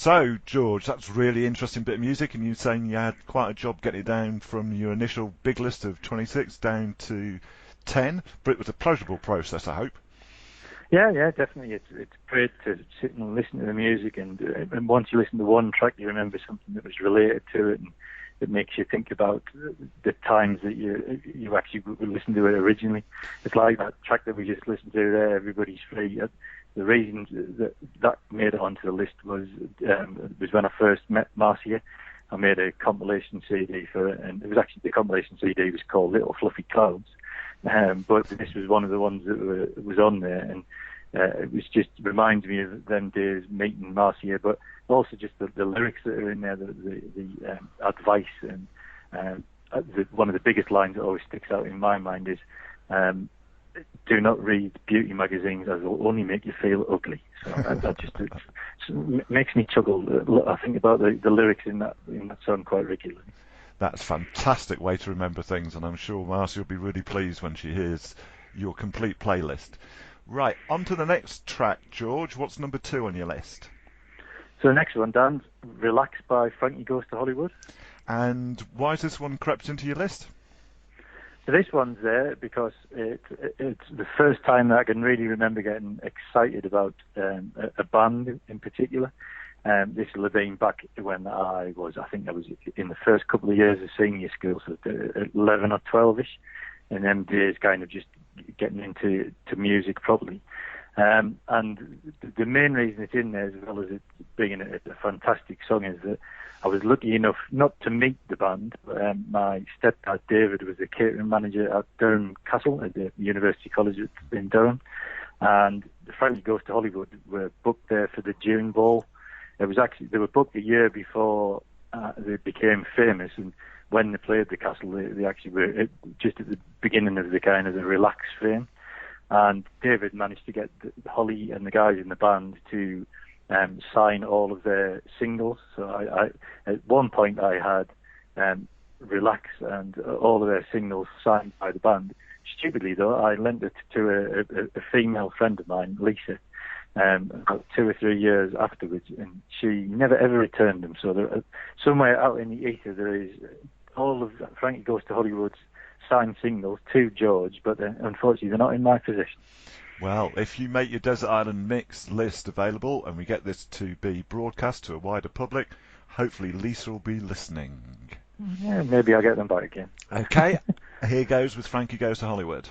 So, George, that's really interesting bit of music, and you saying you had quite a job getting it down from your initial big list of 26 down to 10, but it was a pleasurable process, I hope. Yeah, definitely. It's great to sit and listen to the music, and once you listen to one track, you remember something that was related to it, and it makes you think about the times that you actually listened to it originally. It's like that track that we just listened to there, "Everybody's Free." The reason that made it onto the list was when I first met Marcia. I made a compilation CD for it, and it was actually the compilation CD was called Little Fluffy Clouds. But this was one of the ones that was on there, and it was just reminds me of them days meeting Marcia, but also just the lyrics that are in there, the advice, and one of the biggest lines that always sticks out in my mind is, "Do not read beauty magazines, as they'll only make you feel ugly." So that just makes me chuckle. I think about the lyrics in that song quite regularly. That's a fantastic way to remember things, and I'm sure Marcy will be really pleased when she hears your complete playlist. Right, on to the next track, George. What's number 2 on your list? So the next one, Dan, "Relax" by Frankie Goes to Hollywood. And why has this one crept into your list? So this one's there because it's the first time that I can really remember getting excited about a band in particular. This will have been back when I think I was in the first couple of years of senior school, so 11 or 12ish, and them days kind of just getting into music properly. And the main reason it's in there, as well as it being a fantastic song, is that I was lucky enough not to meet the band. My stepdad David was the catering manager at Durham Castle at the University College in Durham, and the Frankie Goes to Hollywood were booked there for the June Ball. They were booked a year before they became famous, and when they played the Castle, they actually were just at the beginning of the kind of the Relax fame. And David managed to get Holly and the guys in the band to sign all of their singles. So I at one point I had Relax and all of their singles signed by the band. Stupidly though, I lent it to a female friend of mine, Lisa, about 2 or 3 years afterwards, and she never ever returned them. So there, somewhere out in the ether there is all of Frankie Goes to Hollywood's signed singles to George, but unfortunately they're not in my possession. Well, if you make your Desert Island Mix list available and we get this to be broadcast to a wider public, hopefully Lisa will be listening. Yeah, maybe I'll get them back again. Okay, here goes with Frankie Goes to Hollywood.